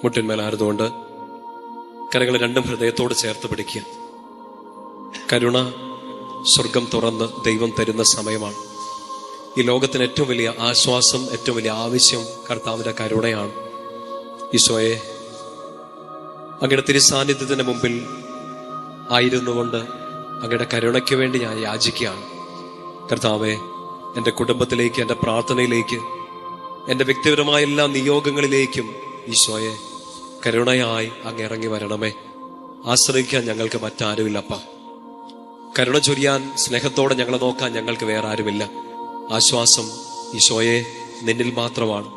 മുട്ടിന്മേലായിരുന്നുകൊണ്ട് കരങ്ങൾ രണ്ടും ഹൃദയത്തോട് ചേർത്ത് പിടിക്കുക. കരുണ സ്വർഗം തുറന്ന് ദൈവം തരുന്ന സമയമാണ്. ഈ ലോകത്തിന് ഏറ്റവും വലിയ ആശ്വാസം, ഏറ്റവും വലിയ ആവശ്യം കർത്താവിന്റെ കരുണയാണ്. ഈശോയെ, അങ്ങയുടെ തിരുസാന്നിധ്യത്തിന് മുമ്പിൽ ആയിരുന്നുകൊണ്ട് അങ്ങയുടെ കരുണയ്ക്ക് വേണ്ടി ഞാൻ യാചിക്കുകയാണ്. കർത്താവെ, എൻ്റെ കുടുംബത്തിലേക്ക്, എൻ്റെ പ്രാർത്ഥനയിലേക്ക്, എൻ്റെ വ്യക്തിപരമായ എല്ലാ നിയോഗങ്ങളിലേക്കും ഈശോയെ കരുണയായി അങ്ങ് ഇറങ്ങി വരണമേ. ആശ്രയിക്കാൻ ഞങ്ങൾക്ക് മറ്റാരുമില്ലപ്പ. കരുണ ചൊരിയാൻ, സ്നേഹത്തോടെ ഞങ്ങളെ നോക്കാൻ ഞങ്ങൾക്ക് വേറെ ആരുമില്ല. ആശ്വാസം ഈശോയെ നിന്നിൽ മാത്രമാണ്.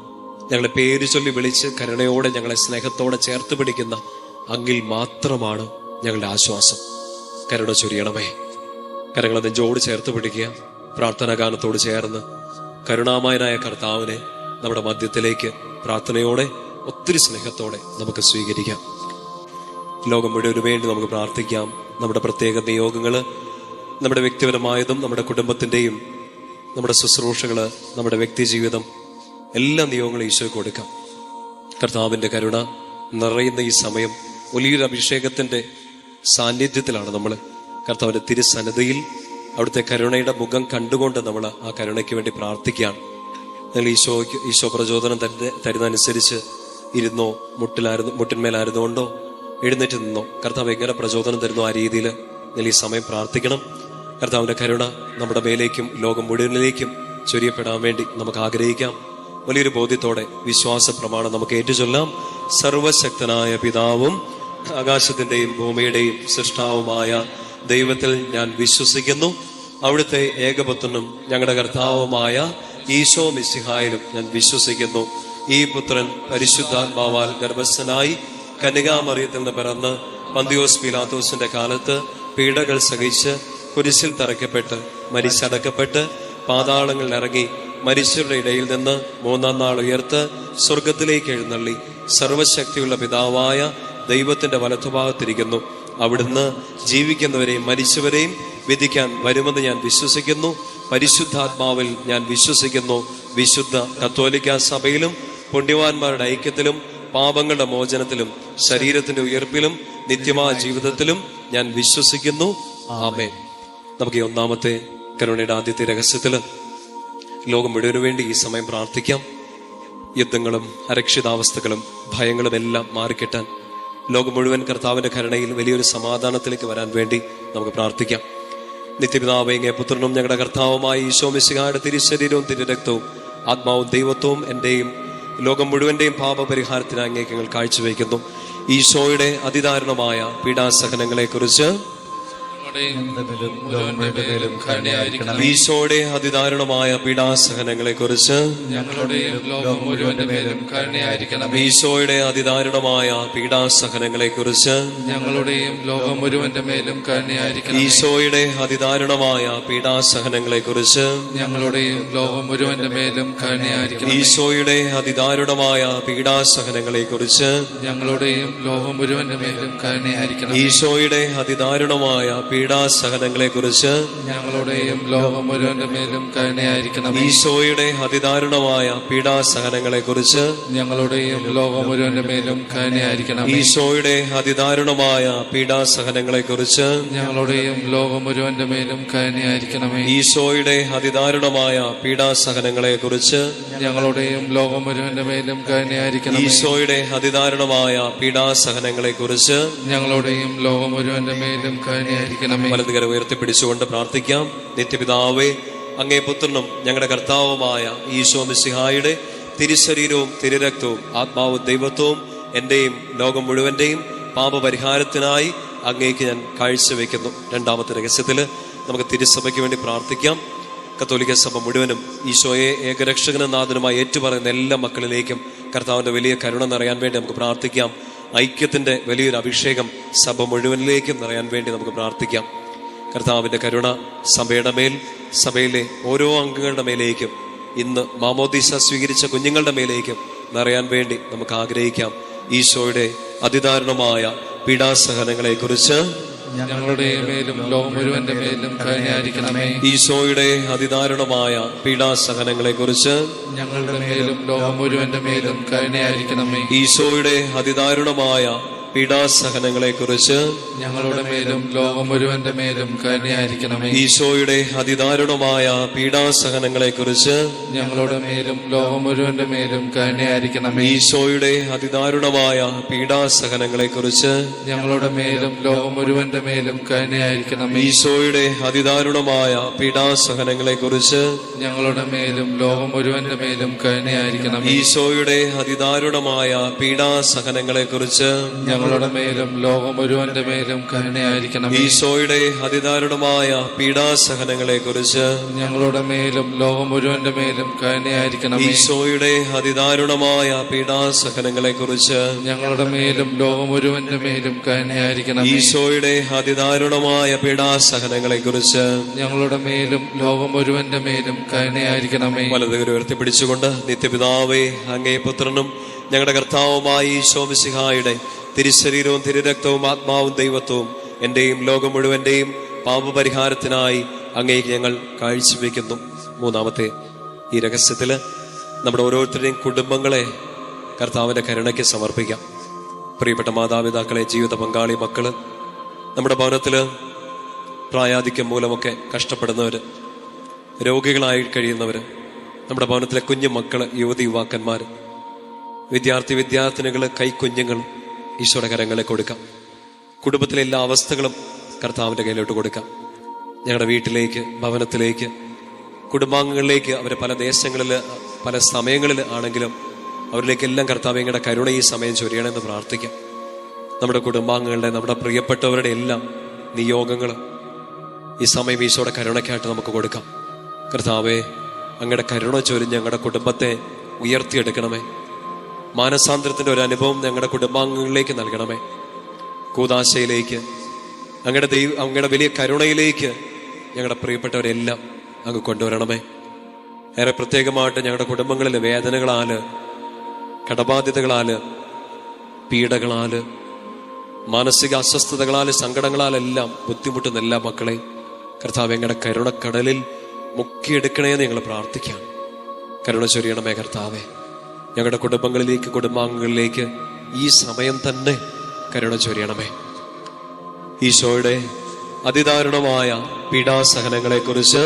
ഞങ്ങളെ പേര് ചൊല്ലി വിളിച്ച് കരുണയോടെ ഞങ്ങളെ സ്നേഹത്തോടെ ചേർത്ത് പിടിക്കുന്ന അങ്ങിൽ മാത്രമാണ് ഞങ്ങളുടെ ആശ്വാസം. കരുണ ചൊരിയണമേ. കരങ്ങളെ നെഞ്ചോട് ചേർത്ത് പിടിക്കുക. പ്രാർത്ഥനാ ഗാനത്തോട് ചേർന്ന് കരുണാമയനായ കർത്താവിനെ നമ്മുടെ മധ്യത്തിലേക്ക് പ്രാർത്ഥനയോടെ, ഒത്തിരി സ്നേഹത്തോടെ നമുക്ക് സ്വീകരിക്കാം. ലോകം മുഴുവന് വേണ്ടി നമുക്ക് പ്രാർത്ഥിക്കാം. നമ്മുടെ പ്രത്യേക നിയോഗങ്ങള്, നമ്മുടെ വ്യക്തിപരമായതും നമ്മുടെ കുടുംബത്തിന്റെയും, നമ്മുടെ ശുശ്രൂഷകള്, നമ്മുടെ വ്യക്തി ജീവിതം, എല്ലാ നിയോഗങ്ങളും ഈശോയ്ക്ക് കൊടുക്കാം. കർത്താവിന്റെ കരുണ നിറയുന്ന ഈ സമയം വലിയൊരു അഭിഷേകത്തിന്റെ സാന്നിധ്യത്തിലാണ് നമ്മൾ. കർത്താവിന്റെ തിരുസന്നിധിയിൽ അവിടുത്തെ കരുണയുടെ മുഖം കണ്ടുകൊണ്ട് നമ്മൾ ആ കരുണയ്ക്ക് വേണ്ടി പ്രാർത്ഥിക്കുകയാണ്. നിങ്ങൾ ഈശോ പ്രചോദനം തരുന്നതനുസരിച്ച് ഇരുന്നോ, മുട്ടിന്മേലായിരുന്നുകൊണ്ടോ എഴുന്നേറ്റ് നിന്നോ, കർത്താവ് എങ്ങനെ പ്രചോദനം തരുന്നോ ആ രീതിയിൽ നിങ്ങൾ ഈ സമയം പ്രാർത്ഥിക്കണം. കർത്താവിന്റെ കരുണ നമ്മുടെ മേലേക്കും ലോകം മുഴുവനിലേക്കും ചൊരിയപ്പെടാൻ വേണ്ടി നമുക്ക് ആഗ്രഹിക്കാം. വലിയൊരു ബോധ്യത്തോടെ വിശ്വാസ പ്രമാണം നമുക്ക് ഏറ്റുചൊല്ലാം. സർവശക്തനായ പിതാവും ആകാശത്തിന്റെയും ഭൂമിയുടെയും സൃഷ്ടാവുമായ ദൈവത്തിൽ ഞാൻ വിശ്വസിക്കുന്നു. അവിടുത്തെ ഏകപുത്രനും ഞങ്ങളുടെ കർത്താവുമായ ഈശോ മിശിഹായിലും ഞാൻ വിശ്വസിക്കുന്നു. ഈ പുത്രൻ പരിശുദ്ധാത്മാവാൽ ഗർഭസ്ഥനായി കന്യകാമറിയത്തിൽ നിന്ന് പിറന്ന് പന്തിയോസ് പീലാത്തോസിന്റെ കാലത്ത് പീഡകൾ സഹിച്ച് കുരിശിൽ തറയ്ക്കപ്പെട്ട് മരിച്ചടക്കപ്പെട്ട് പാതാളങ്ങളിൽ ഇറങ്ങി മരിച്ചവരുടെ ഇടയിൽ നിന്ന് മൂന്നാം നാൾ ഉയർത്ത് സ്വർഗത്തിലേക്ക് എഴുന്നള്ളി സർവശക്തിയുള്ള പിതാവായ ദൈവത്തിന്റെ വലത്തുഭാഗത്തിരിക്കുന്നു. അവിടുന്ന് ജീവിക്കുന്നവരെയും മരിച്ചവരെയും വിധിക്കാൻ വരുമെന്ന് ഞാൻ വിശ്വസിക്കുന്നു. പരിശുദ്ധാത്മാവിൽ ഞാൻ വിശ്വസിക്കുന്നു. വിശുദ്ധ കത്തോലിക്ക സഭയിലും പുണ്യവാന്മാരുടെ ഐക്യത്തിലും പാപങ്ങളുടെ മോചനത്തിലും ശരീരത്തിന്റെ ഉയർപ്പിലും നിത്യമായ ജീവിതത്തിലും ഞാൻ വിശ്വസിക്കുന്നു. ആമേൻ. നമുക്ക് ഈ ഒന്നാമത്തെ കരുണയുടെ ആദ്യത്തെ രഹസ്യത്തില് ലോകം മുഴുവനു വേണ്ടി ഈ സമയം പ്രാർത്ഥിക്കാം. യുദ്ധങ്ങളും അരക്ഷിതാവസ്ഥകളും ഭയങ്ങളും എല്ലാം മാറിക്കിട്ടാൻ ലോകം മുഴുവൻ കർത്താവിന്റെ കരുണയിൽ വലിയൊരു സമാധാനത്തിലേക്ക് വരാൻ വേണ്ടി നമുക്ക് പ്രാർത്ഥിക്കാം. നിത്യപിതാവേ, അങ്ങേ പുത്രനും ഞങ്ങളുടെ കർത്താവുമായ ഈശോ മിശിഹായുടെ തിരുശരീരവും തിരുരക്തവും ആത്മാവും ദൈവത്വവും എന്റെയും ലോകം മുഴുവന്റെയും പാപപരിഹാരത്തിന് അങ്ങേക്ക് ഞങ്ങൾ കാഴ്ചവെക്കുന്നു. ഈശോയുടെ അതിദാരുണമായ പീഡാസഹനങ്ങളെ കുറിച്ച്, ഈശോയുടെ അതിദാരുണമായ പീഡാസഹനങ്ങളെ കുറിച്ച്, ഈശോയുടെ അതിദാരുണമായ പീഡാസഹനങ്ങളെ കുറിച്ച്, ഈശോയുടെ അതിദാരുണമായ പീഡാസഹനങ്ങളെ കുറിച്ച്, ഈശോയുടെ അതിദാരുണമായ പീഡാസഹനങ്ങളെ കുറിച്ച്, ഈശോയുടെ അതിദാരുണമായ പീഡാസഹനങ്ങളെ കുറിച്ച്, ഈശോയുടെ അതിദാരുണമായ പീഡാസഹനങ്ങളെ കുറിച്ച്, ഈശോയുടെ അതിദാരുണമായ പീഡാസഹനങ്ങളെ കുറിച്ച്, ഈശോയുടെ അതിദാരുണമായ പീഡാസഹനങ്ങളെ കുറിച്ച്, ഈശോയുടെ അതിദാരുണമായ പീഡാസഹനങ്ങളെ കുറിച്ച്, വലതുകര ഉയർത്തിപ്പിടിച്ചുകൊണ്ട് പ്രാർത്ഥിക്കാം. നിത്യപിതാവേ, അങ്ങേ പുത്രനും ഞങ്ങളുടെ കർത്താവുമായ ഈശോ മിശിഹായുടെ തിരുശരീരവും തിരുരക്തവും ആത്മാവും ദൈവത്വവും എന്റെയും ലോകം മുഴുവന്റെയും പാപപരിഹാരത്തിനായി അങ്ങേക്ക് ഞാൻ കാഴ്ചവെക്കുന്നു. രണ്ടാമത്തെ രഹസ്യത്തില് നമുക്ക് തിരുസഭയ്ക്ക് വേണ്ടി പ്രാർത്ഥിക്കാം. കത്തോലിക്ക സഭ മുഴുവനും ഈശോയെ ഏകരക്ഷകനും നാഥനുമായി ഏറ്റുപറയുന്ന എല്ലാ മക്കളിലേക്കും കർത്താവിന്റെ വലിയ കരുണ നിറയാൻ വേണ്ടി നമുക്ക് പ്രാർത്ഥിക്കാം. ഐക്യത്തിന്റെ വലിയൊരു അഭിഷേകം സഭ മുഴുവനിലേക്കും നിറയാൻ വേണ്ടി നമുക്ക് പ്രാർത്ഥിക്കാം. കർത്താവിന്റെ കരുണ സഭയുടെ മേൽ, സഭയിലെ ഓരോ അംഗങ്ങളുടെ മേലേക്കും, ഇന്ന് മാമോദീസ സ്വീകരിച്ച കുഞ്ഞുങ്ങളുടെ മേലേക്കും നിറയാൻ വേണ്ടി നമുക്ക് ആഗ്രഹിക്കാം. ഈശോയുടെ അതിദാരുണമായ പീഡാസഹനങ്ങളെ കുറിച്ച്, ഞങ്ങളുടെ മേലും ലോകം മുഴുവന്റെ മേലും കരുണയായിരിക്കണമേ. ഈശോയുടെ അതിദാരുണമായ പീഡാസഹനങ്ങളെ കുറിച്ച് ഞങ്ങളുടെ മേലും ലോകം മുഴുവന്റെ മേലും കരുണയായിരിക്കണമേ. ഈശോയുടെ അതിദാരുണമായ പീഡാസഹനങ്ങളെ കുറിച്ച് ഞങ്ങളുടെ മേലും ലോകം മുഴുവന്റെ മേലും കരുണയായിരിക്കണമേ. ഈശോയുടെ അതിദാരുണമായ പീഡാസഹനങ്ങളെ കുറിച്ച് ഞങ്ങളുടെ മേലും ലോകം മുഴുവന്റെ മേലും കരുണയായിരിക്കണമേ. ഈശോയുടെ അതിദാരുണമായ പീഡാസഹനങ്ങളെ കുറിച്ച് ഞങ്ങളുടെ മേലും ലോകം മുഴുവന്റെ മേലും കരുണയായിരിക്കണമേ. ഈശോയുടെ അതിദാരുണമായ പീഡാസഹനങ്ങളെ കുറിച്ച് ഞങ്ങളുടെ മേലും ലോകം മുഴുവന്റെ മേലും കരുണയായിരിക്കണമേ. ഈശോയുടെ അതിദാരുണമായ പീഡാസഹനങ്ങളെ കുറിച്ച് ഞങ്ങളുടെ മേലും ലോകം മുഴുവന്റെ മേലും കരുണയായിരിക്കണമേ. ഈശോയുടെ അതിദാരുണമായ പീഡാസഹനങ്ങളെ കുറിച്ച് ഞങ്ങളുടെ മേലും ലോകം മുഴുവന്റെ മേലും കരുണയായിരിക്കണമേ. ഈശോയുടെ അതിദാരുണമായ പീഡാസഹനങ്ങളെ കുറിച്ച് ഞങ്ങളുടെ മേലും ലോകം മുഴുവന്റെ മേലും കരുണയായിരിക്കണമേ. ഈശോയുടെ അതിദാരുണമായ പീഡാസഹനങ്ങളെ കുറിച്ച് ഞങ്ങളുടെ മേലും ലോകം മുഴുവന്റെ മേലും കരുണയായിരിക്കണമേ. വലതുകരം ഉയർത്തിപ്പിടിച്ചുകൊണ്ട് നിത്യപിതാവേ, അങ്ങേ പുത്രനും ഞങ്ങളുടെ കർത്താവുമായ ഈശോ മിശിഹായുടെ തിരുശരീരവും തിരുരക്തവും ആത്മാവും ദൈവത്വവും എന്റെയും ലോകം മുഴുവന്റെയും പാപപരിഹാരത്തിനായി അങ്ങേക്ക് ഞങ്ങൾ കാഴ്ചവെക്കുന്നു. മൂന്നാമത്തെ ഈ രഹസ്യത്തില് നമ്മുടെ ഓരോരുത്തരുടെയും കുടുംബങ്ങളെ കർത്താവിന്റെ കരുണയ്ക്ക് സമർപ്പിക്കാം. പ്രിയപ്പെട്ട മാതാപിതാക്കളെ, ജീവിത പങ്കാളി, മക്കള്, നമ്മുടെ ഭവനത്തില് പ്രായാധിക്യം മൂലമൊക്കെ കഷ്ടപ്പെടുന്നവര്, രോഗികളായി കഴിയുന്നവര്, നമ്മുടെ ഭവനത്തിലെ കുഞ്ഞു മക്കള്, യുവതി യുവാക്കന്മാര്, വിദ്യാർത്ഥിനികള്, കൈക്കുഞ്ഞുങ്ങൾ ഈശോയുടെ കരങ്ങളെ കൊടുക്കാം. കുടുംബത്തിലെ എല്ലാ അവസ്ഥകളും കർത്താവിന്റെ കയ്യിലോട്ട് കൊടുക്കാം. ഞങ്ങളുടെ വീട്ടിലേക്ക്, ഭവനത്തിലേക്ക്, കുടുംബാംഗങ്ങളിലേക്ക്, അവരെ പല ദേശങ്ങളിൽ, പല സമയങ്ങളിൽ ആണെങ്കിലും അവരിലേക്കെല്ലാം കർത്താവ് ഞങ്ങളുടെ കരുണ ഈ സമയം ചൊരിയണമെന്ന് പ്രാർത്ഥിക്കാം. നമ്മുടെ കുടുംബാംഗങ്ങളുടെ, നമ്മുടെ പ്രിയപ്പെട്ടവരുടെ എല്ലാം നിയോഗങ്ങൾ ഈ സമയം ഈശോയുടെ കരുണയ്ക്കായിട്ട് നമുക്ക് കൊടുക്കാം. കർത്താവേ, അങ്ങയുടെ കരുണ ചൊരിഞ്ഞ് ഞങ്ങളുടെ കുടുംബത്തെ ഉയർത്തിയെടുക്കണമേ. മാനസാന്തരത്തിന്റെ ഒരു അനുഭവം ഞങ്ങളുടെ കുടുംബാംഗങ്ങളിലേക്ക് നൽകണമേ. കൂദാശയിലേക്ക്, അങ്ങയുടെ വലിയ കരുണയിലേക്ക് ഞങ്ങളുടെ പ്രിയപ്പെട്ടവരെല്ലാം അങ്ങ് കൊണ്ടുവരണമേ. ഏറെ പ്രത്യേകമായിട്ട് ഞങ്ങളുടെ കുടുംബങ്ങളിലെ വേദനകളാല്, കടബാധ്യതകളാല്, പീഡകളാല്, മാനസിക അസ്വസ്ഥതകളാല്, സങ്കടങ്ങളാലെല്ലാം ബുദ്ധിമുട്ടുന്ന എല്ലാ മക്കളെ കർത്താവ് ഞങ്ങളുടെ കരുണക്കടലിൽ മുക്കിയെടുക്കണേന്ന് ഞങ്ങൾ പ്രാർത്ഥിക്കാം. കരുണ ചൊരിയണമേ കർത്താവേ. ഞങ്ങളുടെ കുടുംബങ്ങളിലേക്ക്, കുടുംബാംഗങ്ങളിലേക്ക് ഈ സമയം തന്നെ കരുണ ചൊരിയണമേ. ഈശോയുടെ അതിദാരുണമായ പീഡാസഹനങ്ങളെ കുറിച്ച്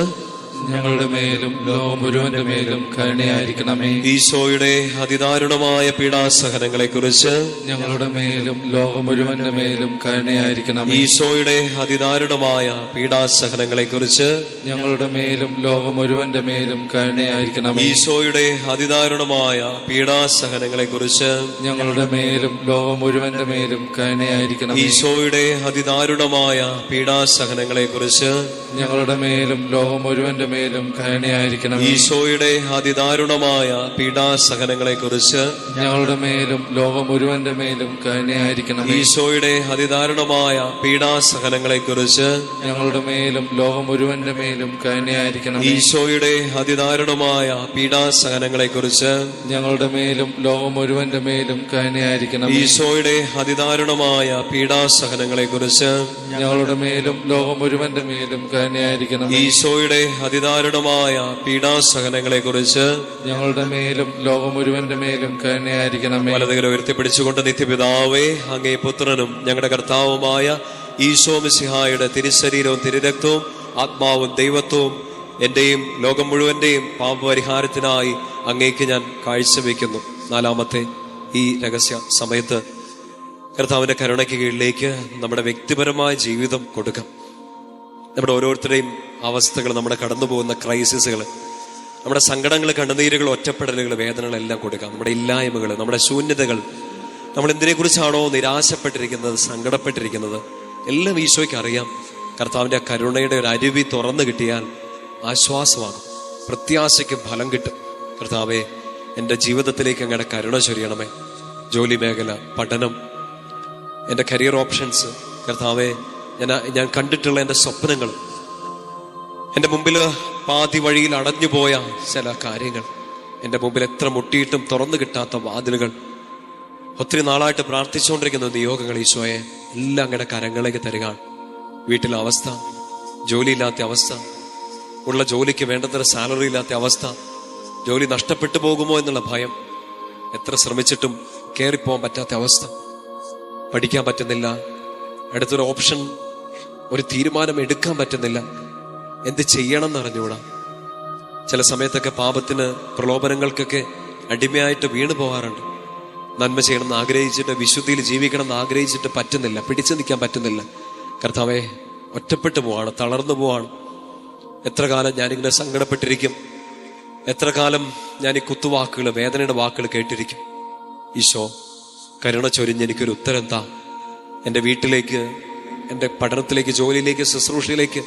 ഞങ്ങളുടെ മേലും ലോകം മുഴുവന്റെ മേലും കരുണയായിരിക്കണമേ. ഈശോയുടെ അതിദാരുണമായ പീഡാസഹനങ്ങളെ കുറിച്ച് ഞങ്ങളുടെ മേലും ലോകം മുഴുവന്റെ മേലും കരുണയായിരിക്കണമേ. ഈശോയുടെ അതിദാരുണമായ പീഡാസഹനങ്ങളെ കുറിച്ച് ഞങ്ങളുടെ മേലും ലോകം മുഴുവന്റെ മേലും കരുണയായിരിക്കണമേ. ഈശോയുടെ അതിദാരുണമായ പീഡാസഹനങ്ങളെ കുറിച്ച് ഞങ്ങളുടെ മേലും ലോകം മുഴുവന്റെ മേലും കരുണയായിരിക്കണമേ. ഈശോയുടെ അതിദാരുണമായ പീഡാസഹനങ്ങളെ കുറിച്ച് ഞങ്ങളുടെ മേലും ലോകം മുഴുവന്റെ മേലും കരുണയായിരിക്കണം. ഈശോയുടെ അതിദാരുണമായ പീഡാസഹനങ്ങളെ കുറിച്ച് ഞങ്ങളുടെ മേലും ലോകം മുഴുവന്റെ മേലും കരുണയായിരിക്കണം. ഈശോയുടെ അതിദാരുണമായ പീഡാസഹനങ്ങളെ കുറിച്ച് ഞങ്ങളുടെ മേലും ലോകം മുഴുവന്റെ മേലും കരുണയായിരിക്കണം. ഈശോയുടെ അതിദാരുണമായ പീഡാസഹനങ്ങളെ കുറിച്ച് ഞങ്ങളുടെ മേലും ലോകം മുഴുവന്റെ മേലും കരുണയായിരിക്കണം. ഈശോയുടെ അതിദാരുണമായ പീഡാസഹനങ്ങളെ കുറിച്ച് ഞങ്ങളുടെ മേലും ലോകം മുഴുവന്റെ മേലും കരുണയായിരിക്കണം. ഈശോയുടെ അതിദാരുണമായ പീഡാസഹനങ്ങളെ കുറിച്ച് ഞങ്ങളുടെ മേലും ലോകം മുഴുവന്റെ മേലും കരുണയായിരിക്കണം. വലതുകരം ഉയർത്തിപ്പിടിച്ചുകൊണ്ട് നിത്യപിതാവേ, അങ്ങേ പുത്രനും ഞങ്ങളുടെ കർത്താവുമായ ഈശോ മിശിഹായുടെ തിരുശരീരവും തിരുരക്തവും ആത്മാവും ദൈവത്വവും എന്റെയും ലോകം മുഴുവന്റെയും പാപപരിഹാരത്തിനായി അങ്ങേക്ക് ഞാൻ കാഴ്ചവെക്കുന്നു. നാലാമത്തെ ഈ രഹസ്യ സമയത്ത് കർത്താവിന്റെ കരുണയ്ക്ക് കീഴിലേക്ക് നമ്മുടെ വ്യക്തിപരമായ ജീവിതം കൊടുക്കാം. നമ്മുടെ ഓരോരുത്തരുടെയും അവസ്ഥകൾ, നമ്മുടെ കടന്നു പോകുന്ന ക്രൈസിസുകൾ, നമ്മുടെ സങ്കടങ്ങൾ, കണ്ണുനീരുകൾ, ഒറ്റപ്പെടലുകൾ, വേദനകളെല്ലാം കൊടുക്കാം. നമ്മുടെ ഇല്ലായ്മകൾ, നമ്മുടെ ശൂന്യതകൾ, നമ്മൾ എന്തിനെക്കുറിച്ചാണോ നിരാശപ്പെട്ടിരിക്കുന്നത്, സങ്കടപ്പെട്ടിരിക്കുന്നത്, എല്ലാം ഈശോയ്ക്ക് അറിയാം. കർത്താവിന്റെ കരുണയുടെ ഒരു അരുവി തുറന്നു കിട്ടിയാൽ ആശ്വാസമാകും, പ്രത്യാശയ്ക്ക് ഫലം കിട്ടും. കർത്താവെ, എൻ്റെ ജീവിതത്തിലേക്ക് അങ്ങയുടെ കരുണ ചൊരിയണമേ. ജോലി മേഖല, പഠനം, എൻ്റെ കരിയർ ഓപ്ഷൻസ്, കർത്താവെ, ഞാൻ കണ്ടിട്ടുള്ള എൻ്റെ സ്വപ്നങ്ങൾ, എൻ്റെ മുമ്പിൽ പാതി വഴിയിൽ അടഞ്ഞുപോയ ചില കാര്യങ്ങൾ, എൻ്റെ മുമ്പിൽ എത്ര മുട്ടിയിട്ടും തുറന്നു കിട്ടാത്ത വാതിലുകൾ, ഒത്തിരി നാളായിട്ട് പ്രാർത്ഥിച്ചുകൊണ്ടിരിക്കുന്ന നിയോഗങ്ങൾ ഈശോയെ എല്ലാം അങ്ങയുടെ കരങ്ങളിലേക്ക് തരികയാണ്. വീട്ടിലെ അവസ്ഥ, ജോലിയില്ലാത്ത അവസ്ഥ, ഉള്ള ജോലിക്ക് വേണ്ടത്ര സാലറി ഇല്ലാത്ത അവസ്ഥ, ജോലി നഷ്ടപ്പെട്ടു പോകുമോ എന്നുള്ള ഭയം, എത്ര ശ്രമിച്ചിട്ടും കയറിപ്പോകാൻ പറ്റാത്ത അവസ്ഥ, പഠിക്കാൻ പറ്റുന്നില്ല, അടുത്തൊരു ഓപ്ഷൻ, ഒരു തീരുമാനം എടുക്കാൻ പറ്റുന്നില്ല, എന്ത് ചെയ്യണം എന്നറിഞ്ഞൂടാ. ചില സമയത്തൊക്കെ പാപത്തിന്, പ്രലോഭനങ്ങൾക്കൊക്കെ അടിമയായിട്ട് വീണു പോകാറുണ്ട്. നന്മ ചെയ്യണമെന്ന് ആഗ്രഹിച്ചിട്ട്, വിശുദ്ധിയിൽ ജീവിക്കണം എന്ന് ആഗ്രഹിച്ചിട്ട് പറ്റുന്നില്ല, പിടിച്ചു നിൽക്കാൻ പറ്റുന്നില്ല. കർത്താവേ, ഒറ്റപ്പെട്ടു പോവാണ്, തളർന്നു പോവാണ്. എത്ര കാലം ഞാനിങ്ങനെ സങ്കടപ്പെട്ടിരിക്കും, എത്ര കാലം ഞാൻ ഈ കുത്തുവാക്കുകൾ, വേദനയുടെ വാക്കുകൾ കേട്ടിരിക്കും. ഈശോ, കരുണ ചൊരിഞ്ഞ് എനിക്കൊരു ഉത്തരം താ. എൻ്റെ വീട്ടിലേക്ക്, എൻ്റെ പഠനത്തിലേക്ക്, ജോലിയിലേക്ക്, ശുശ്രൂഷയിലേക്ക്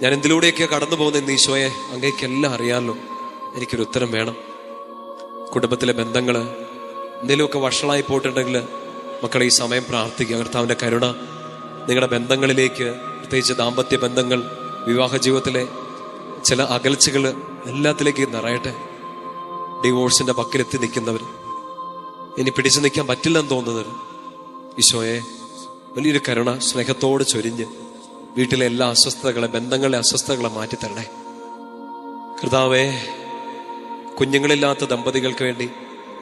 ഞാൻ എന്തിലൂടെയൊക്കെ കടന്നു പോകുന്ന ഈശോയെ, അങ്ങേക്കെല്ലാം അറിയാമല്ലോ, എനിക്കൊരു ഉത്തരം വേണം. കുടുംബത്തിലെ ബന്ധങ്ങൾ എന്തെങ്കിലുമൊക്കെ വഷളായി പോയിട്ടുണ്ടെങ്കിൽ മക്കളെ, ഈ സമയം പ്രാർത്ഥിക്കുക. കർത്താവിൻ്റെ കരുണ നിങ്ങളുടെ ബന്ധങ്ങളിലേക്ക്, പ്രത്യേകിച്ച് ദാമ്പത്യ ബന്ധങ്ങൾ, വിവാഹ ജീവിതത്തിലെ ചില അകൽച്ചകൾ എല്ലാത്തിലേക്ക് നിറയട്ടെ. ഡിവോഴ്സിന്റെ പക്കലെത്തി നിൽക്കുന്നവർ, ഇനി പിടിച്ചു നിൽക്കാൻ പറ്റില്ലെന്ന് തോന്നുന്നവർ, ഈശോയെ വലിയൊരു കരുണ സ്നേഹത്തോട് ചൊരിഞ്ഞ് വീട്ടിലെ എല്ലാ അസ്വസ്ഥതകളെ, ബന്ധങ്ങളിലെ അസ്വസ്ഥതകളെ മാറ്റിത്തരണേ. കർത്താവേ, കുഞ്ഞുങ്ങളില്ലാത്ത ദമ്പതികൾക്ക് വേണ്ടി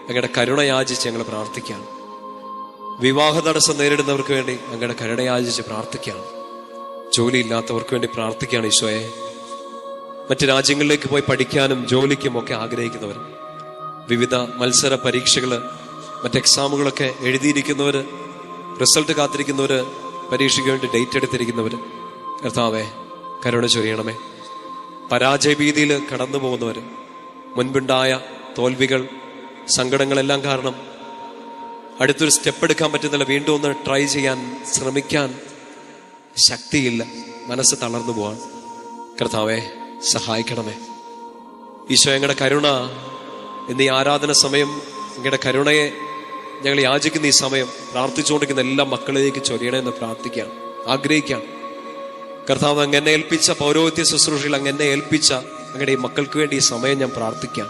അങ്ങയുടെ കരുണ യാചിച്ച് ഞങ്ങൾ പ്രാർത്ഥിക്കുകയാണ്. വിവാഹ തടസ്സം നേരിടുന്നവർക്ക് വേണ്ടി അങ്ങയുടെ കരുണ യാചിച്ച് പ്രാർത്ഥിക്കുകയാണ്. ജോലിയില്ലാത്തവർക്ക് വേണ്ടി പ്രാർത്ഥിക്കുകയാണ് ഈശോയെ. മറ്റ് രാജ്യങ്ങളിലേക്ക് പോയി പഠിക്കാനും ജോലിക്കും ഒക്കെ ആഗ്രഹിക്കുന്നവർ, വിവിധ മത്സര പരീക്ഷകൾ, മറ്റ് എക്സാമുകളൊക്കെ എഴുതിയിരിക്കുന്നവർ, റിസൾട്ട് കാത്തിരിക്കുന്നവർ, പരീക്ഷയ്ക്ക് വേണ്ടി ഡേറ്റ് എടുത്തിരിക്കുന്നവർ, കർത്താവേ കരുണ ചൊരിയണമേ. പരാജയഭീതിയിൽ കടന്നു പോകുന്നവർ, മുൻപുണ്ടായ തോൽവികൾ, സങ്കടങ്ങളെല്ലാം കാരണം അടുത്തൊരു സ്റ്റെപ്പ് എടുക്കാൻ പറ്റുന്നില്ല, വീണ്ടും ഒന്ന് ട്രൈ ചെയ്യാൻ ശ്രമിക്കാൻ ശക്തിയില്ല, മനസ്സ് തളർന്നു പോവാൻ. കർത്താവേ സഹായിക്കണമേ. ഈശോ, ഞങ്ങളുടെ കരുണ എന്നീ ആരാധന സമയം, ഞങ്ങളുടെ കരുണയെ ഞങ്ങൾ യാചിക്കുന്ന ഈ സമയം പ്രാർത്ഥിച്ചുകൊണ്ടിരിക്കുന്ന എല്ലാ മക്കളിലേക്ക് ചൊരിയണമെന്ന് പ്രാർത്ഥിക്കാം, ആഗ്രഹിക്കാം. കർത്താവ്, അങ്ങനെ ഏൽപ്പിച്ച പൗരോഹിത്യ ശുശ്രൂഷയിൽ അങ്ങനെ ഏൽപ്പിച്ച അങ്ങയുടെ ഈ മക്കൾക്ക് വേണ്ടി ഈ സമയം ഞാൻ പ്രാർത്ഥിക്കാം.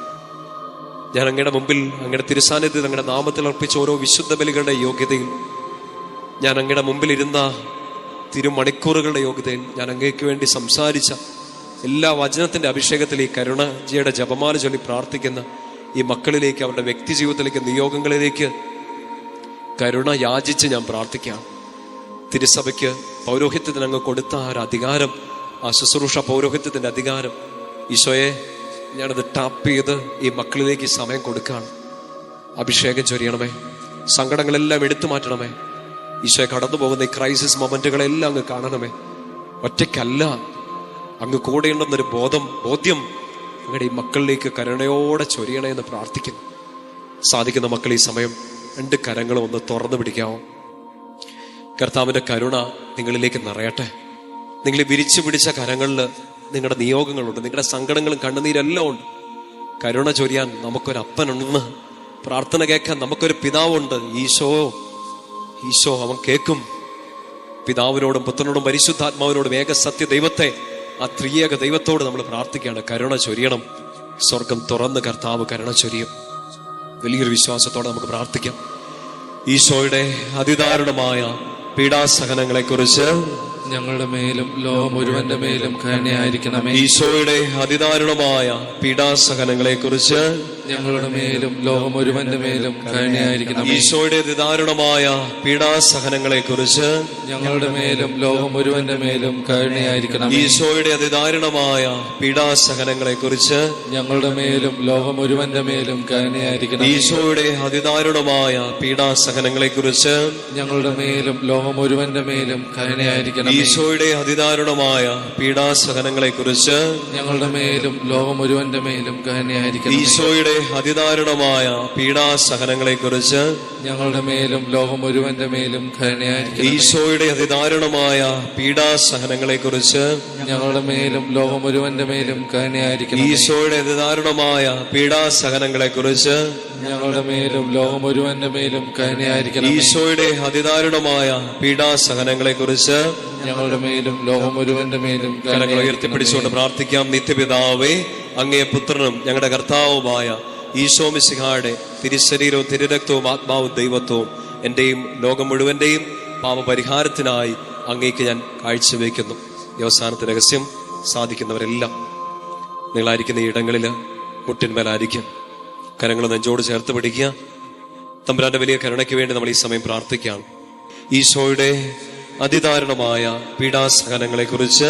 ഞാൻ അങ്ങയുടെ മുമ്പിൽ, അങ്ങയുടെ തിരുസാന്നിധ്യത്തിൽ, അങ്ങയുടെ നാമത്തിൽ അർപ്പിച്ച ഓരോ വിശുദ്ധ ബലികളുടെ യോഗ്യതയിൽ, ഞാൻ അങ്ങയുടെ മുമ്പിൽ ഇരുന്ന തിരുമണിക്കൂറുകളുടെ യോഗ്യതയിൽ, ഞാൻ അങ്ങേക്ക് വേണ്ടി സംസാരിച്ച എല്ലാ വചനത്തിന്റെ അഭിഷേകത്തിൽ ഈ കരുണജിയുടെ ജപമാല ചൊല്ലി പ്രാർത്ഥിക്കുന്ന ഈ മക്കളിലേക്ക്, അവരുടെ വ്യക്തി ജീവിതത്തിലേക്ക്, നിയോഗങ്ങളിലേക്ക് കരുണ യാചിച്ച് ഞാൻ പ്രാർത്ഥിക്കാം. തിരുസഭയ്ക്ക് പൗരോഹിത്യത്തിന് അങ്ങ് കൊടുത്ത ആ ഒരു അധികാരം, ആ ശുശ്രൂഷ പൗരോഹിത്യത്തിന്റെ അധികാരം, ഈശോയെ ഞാനത് ടാപ്പ് ചെയ്ത് ഈ മക്കളിലേക്ക് ഈ സമയം കൊടുക്കുകയാണ്. അഭിഷേകം ചൊരിയണമേ, സങ്കടങ്ങളെല്ലാം എടുത്തു മാറ്റണമേ. ഈശോയെ, കടന്നു പോകുന്ന ഈ ക്രൈസിസ് മൊമെന്റുകളെല്ലാം അങ്ങ് കാണണമേ. ഒറ്റയ്ക്കല്ല, അങ്ങ് കൂടെയുണ്ടെന്നൊരു ബോധ്യം അങ്ങയുടെ ഈ മക്കളിലേക്ക് കരുണയോടെ ചൊരിയണേ എന്ന് പ്രാർത്ഥിക്കുന്നു. സാധിക്കുന്ന മക്കൾ ഈ സമയം രണ്ട് കരങ്ങളും ഒന്ന് തുറന്നു പിടിക്കാമോ? കർത്താവിന്റെ കരുണ നിങ്ങളിലേക്ക് നിറയട്ടെ. നിങ്ങൾ വിരിച്ചു പിടിച്ച കരങ്ങളിൽ നിങ്ങളുടെ നിയോഗങ്ങളുണ്ട്, നിങ്ങളുടെ സങ്കടങ്ങളും കണ്ണുനീരെല്ലാം ഉണ്ട്. കരുണ ചൊരിയാൻ നമുക്കൊരപ്പനുണ്ടെന്ന്, പ്രാർത്ഥന കേൾക്കാൻ നമുക്കൊരു പിതാവുണ്ട്. ഈശോ അവൻ കേൾക്കും. പിതാവിനോടും പുത്രനോടും പരിശുദ്ധാത്മാവിനോടും ഏക സത്യ ദൈവത്തെ, ആ ത്രിയേക ദൈവത്തോട് നമ്മൾ പ്രാർത്ഥിക്കുകയാണ്, കരുണ ചൊരിയണം. സ്വർഗം തുറന്ന് കർത്താവ് കരുണ ചൊരിയും. വലിയൊരു വിശ്വാസത്തോടെ നമുക്ക് പ്രാർത്ഥിക്കാം. ഈശോയുടെ അതിദാരുണമായ പീഡാസഹനങ്ങളെ കുറിച്ച് ഞങ്ങളുടെ മേലും ലോകം മുഴുവന്റെ മേലും കരുണയായിരിക്കണമേ. ഈശോയുടെ അതിദാരുണമായ പീഡാസഹനങ്ങളെ കുറിച്ച് ഞങ്ങളുടെ മേലും ലോകം മുഴുവന്റെ മേലും കരുണയായിരിക്കണമേ. ഈശോയുടെ അതിദാരുണമായ പീഡാസഹനങ്ങളെ കുറിച്ച് ഞങ്ങളുടെ മേലും ലോകം മുഴുവന്റെ മേലും കരുണയായിരിക്കണമേ. ഈശോയുടെ അതിദാരുണമായ പീഡാസഹനങ്ങളെ കുറിച്ച് ഞങ്ങളുടെ മേലും ലോകം മുഴുവന്റെ മേലും കരുണയായിരിക്കണമേ. ഈശോയുടെ അതിദാരുണമായ പീഡാസഹനങ്ങളെ കുറിച്ച് ഞങ്ങളുടെ മേലും ലോകം മുഴുവന്റെ മേലും കരുണയായിരിക്കണമേ. ഈശോയുടെ അതിദാരുണമായ പീഡാസഹനങ്ങളെ കുറിച്ച് ഞങ്ങളുടെ മേലും ലോകം മുഴുവന്റെ മേലും കരുണയായിരിക്കണമേ. ഈശോയുടെ അതിദാരുണമായ പീഡാസഹനങ്ങളെ കുറിച്ച് ഞങ്ങളുടെ മേലും ലോകം മുഴുവന്റെ മേലും കരുണയായിരിക്കണമേ. ഈശോയുടെ അതിദാരുണമായ പീഡാസഹനങ്ങളെ കുറിച്ച് ഞങ്ങളുടെ മേലും ലോകം മുഴുവന്റെ മേലും കരുണയായിരിക്കണമേ. ഈശോയുടെ അതിദാരുണമായ പീഡാസഹനങ്ങളെ കുറിച്ച് ഞങ്ങളുടെ മേലും ലോകം മുഴുവന്റെ മേലും കരുണയായിരിക്കണമേ. ഈശോയുടെ അതിദാരുണമായ പീഡാസഹനങ്ങളെ കുറിച്ച് ഞങ്ങളുടെ മേലും ലോകം മുഴുവന്റെ മേലും കരങ്ങൾ ഉയർത്തിപ്പിടിച്ചുകൊണ്ട് പ്രാർത്ഥിക്കാം. നിത്യപിതാവേ, അങ്ങേ പുത്രനും ഞങ്ങളുടെ കർത്താവുമായ ഈശോ മിശിഹായുടെ തിരുശരീരവും തിരുരക്തവും ആത്മാവും ദൈവത്വവും എന്റെയും ലോകം മുഴുവന്റെയും പാപപരിഹാരത്തിനായി അങ്ങേക്ക് ഞാൻ കാഴ്ചവെക്കുന്നു. ഈ അവസാനത്തെ രഹസ്യം സാധിക്കുന്നവരെല്ലാം നിങ്ങളായിരിക്കുന്ന ഈ ഇടങ്ങളിൽ മുട്ടിന്മേലായിരിക്കും. കരങ്ങൾ നെഞ്ചോട് ചേർത്ത് പിടിക്കുക. തമ്പുരാന്റെ വലിയ കരുണയ്ക്ക് വേണ്ടി നമ്മൾ ഈ സമയം പ്രാർത്ഥിക്കുകയാണ്. ഈശോയുടെ അതിദാരുണമായ പീഡാസഹനങ്ങളെ കുറിച്ച്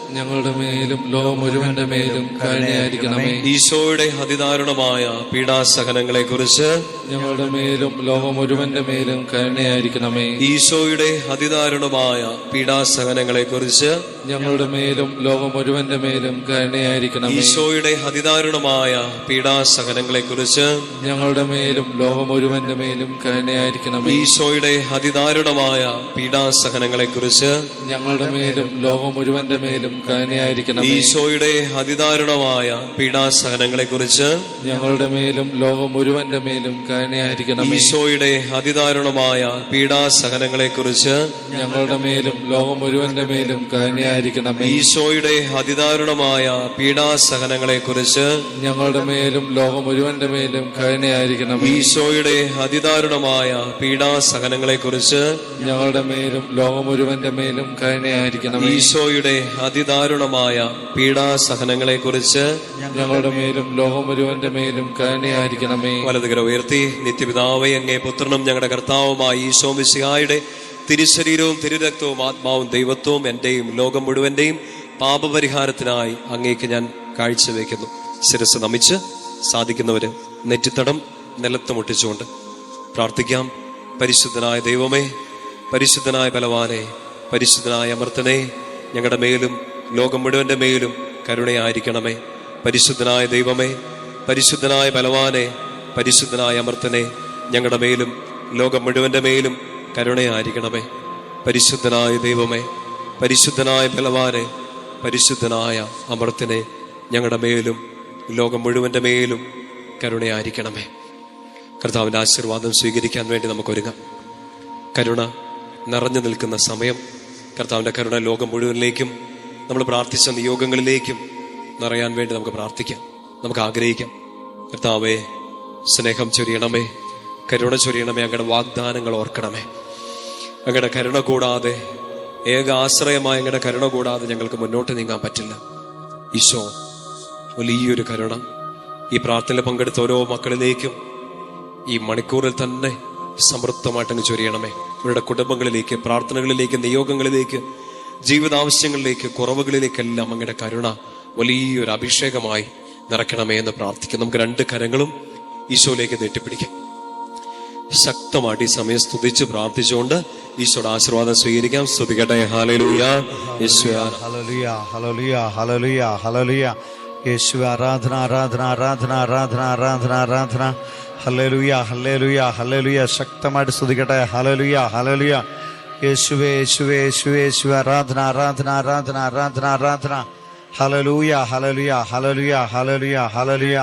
ഞങ്ങളുടെ മേലും ലോകം മുഴുവന്റെ മേലും കരുണയായിരിക്കണമേ. ഈശോയുടെ അതിദാരുണമായ പീഡാസഹനങ്ങളെ കുറിച്ച് ഞങ്ങളുടെ മേലും ലോകം മുഴുവന്റെ മേലും കരുണയായിരിക്കണമേ. ഈശോയുടെ അതിദാരുണമായ പീഡാസഹനങ്ങളെ കുറിച്ച് ഞങ്ങളുടെ മേലും ലോകം മുഴുവന്റെ മേലും കരുണയായിരിക്കണമേ. ഈശോയുടെ അതിദാരുണമായ പീഡാസഹനങ്ങളെ കുറിച്ച് ഞങ്ങളുടെ മേലും ലോകം മുഴുവന്റെ മേലും കരുണയായിരിക്കണമേ. ഈശോയുടെ അതിദാരുണമായ പീഡാസഹനങ്ങളെ കുറിച്ച് ഞങ്ങളുടെ മേലും ലോകം മുഴുവന്റെ മേലും കരുണയായിരിക്കണമേ. ഈശോയുടെ അതിദാരുണമായ പീഡാസഹനങ്ങളെ കുറിച്ച് ഞങ്ങളുടെ മേലും ലോകം മുഴുവന്റെ മേലും കരുണയായിരിക്കണമേ. ഈശോയുടെ അതിദാരുണമായ പീഡാസഹനങ്ങളെ കുറിച്ച് ഞങ്ങളുടെ മേലും ലോകം മുഴുവന്റെ മേലും കരുണയായിരിക്കണമേ. ഈശോയുടെ അതിദാരുണമായ പീഡാസഹനങ്ങളെ കുറിച്ച് ഞങ്ങളുടെ മേലും ലോകം മുഴുവന്റെ മേലും കരുണയായിരിക്കണമേ. ഈശോയുടെ അതിദാരുണമായ പീഡാസഹനങ്ങളെ കുറിച്ച് ഞങ്ങളുടെ മേലും ലോകം മുഴുവന്റെ മേലും കരുണയായിരിക്കണമേ. ഈശോയുടെ അതിദാരുണമായ പീഡാസഹനങ്ങളെ കുറിച്ച് ഞങ്ങളുടെ മേലും ലോകം മുഴുവന്റെ മേലും കരുണയായിരിക്കണമേ. വലതുകര ഉയർത്തി. നിത്യപിതാവേ, അങ്ങേ പുത്രനും ഞങ്ങളുടെ കർത്താവുമായ ഈശോ മിശിഹായുടെ തിരുശരീരവും തിരുരക്തവും ആത്മാവും ദൈവത്വവും എന്റെയും ലോകം മുഴുവന്റെയും പാപപരിഹാരത്തിനായി അങ്ങേക്ക് ഞാൻ കാഴ്ചവെക്കുന്നു. ശിരസ് നമിച്ച് സാധിക്കുന്നവര് നെറ്റിത്തടം നിലത്ത് മുട്ടിച്ചുകൊണ്ട് പ്രാർത്ഥിക്കാം. പരിശുദ്ധനായ ദൈവമേ, പരിശുദ്ധനായ ബലവാനെ, പരിശുദ്ധനായ അമർത്തനെ, ഞങ്ങളുടെ മേലും ലോകം മുഴുവന്റെ മേലും കരുണയായിരിക്കണമേ. പരിശുദ്ധനായ ദൈവമേ, പരിശുദ്ധനായ ബലവാനെ, പരിശുദ്ധനായ അമർത്തനെ, ഞങ്ങളുടെ മേലും ലോകം മുഴുവന്റെ മേലും കരുണയായിരിക്കണമേ. പരിശുദ്ധനായ ദൈവമേ, പരിശുദ്ധനായ ബലവാനെ, പരിശുദ്ധനായ അമർത്തനെ, ഞങ്ങളുടെ മേലും ലോകം മുഴുവന്റെ മേലും കരുണയായിരിക്കണമേ. കർത്താവിന്റെ ആശീർവാദം സ്വീകരിക്കാൻ വേണ്ടി നമുക്കൊരുങ്ങാം. കരുണ നിറഞ്ഞു നിൽക്കുന്ന സമയം. കർത്താവിന്റെ കരുണ ലോകം മുഴുവനിലേക്കും നമ്മൾ പ്രാർത്ഥിച്ച നിയോഗങ്ങളിലേക്കും നിറയാൻ വേണ്ടി നമുക്ക് പ്രാർത്ഥിക്കാം, നമുക്ക് ആഗ്രഹിക്കാം. കർത്താവേ, സ്നേഹം ചൊരിയണമേ, കരുണ ചൊരിയണമേ. അങ്ങയുടെ വാഗ്ദാനങ്ങൾ ഓർക്കണമേ. അങ്ങയുടെ കരുണ കൂടാതെ, ഏക ആശ്രയമായ അങ്ങയുടെ കരുണ കൂടാതെ ഞങ്ങൾക്ക് മുന്നോട്ട് നീങ്ങാൻ പറ്റില്ല. ഈശോ, വലിയൊരു കരുണ ഈ പ്രാർത്ഥനയിൽ പങ്കെടുത്ത ഓരോ മക്കളിലേക്കും ഈ മണിക്കൂറിൽ തന്നെ സമൃദ്ധമായിട്ടങ്ങ് ചൊരിയണമേ. ഇവരുടെ കുടുംബങ്ങളിലേക്ക്, പ്രാർത്ഥനകളിലേക്ക്, നിയോഗങ്ങളിലേക്ക്, ജീവിതാവശ്യങ്ങളിലേക്ക്, കുറവുകളിലേക്കെല്ലാം അങ്ങയുടെ കരുണ വലിയൊരു അഭിഷേകമായി നിറയ്ക്കണമേ എന്ന് പ്രാർത്ഥിക്കാം. നമുക്ക് രണ്ട് കരങ്ങളും ഈശോയിലേക്ക് നീട്ടിപ്പിടിക്കാം. ശക്തമായിട്ട് ഈ സമയം സ്തുതിച്ച് പ്രാർത്ഥിച്ചുകൊണ്ട് ഈശോയുടെ ആശീർവാദം സ്വീകരിക്കാം. സ്തുതിക്കട്ടെ. ഹല്ലേലൂയ. യേശുവേ, ഹല്ലേലൂയ, ഹല്ലേലൂയ, ഹല്ലേലൂയ, ഹല്ലേലൂയ. യേശുവേ, ആരാധന, ആരാധന, ആരാധന, ആരാധന, ആരാധന, ആരാധന. Hallelujah, hallelujah, hallelujah. ശക്തമായിട്ട് സ്തുതിക്കട്ടെ. Hallelujah, hallelujah. യേശുവേ, യേശുവേ, യേശുവേ, യേശുവേ. ആരാധന, ആരാധന, ആരാധന, ആരാധന, ആരാധന. Hallelujah, hallelujah, hallelujah, hallelujah, hallelujah.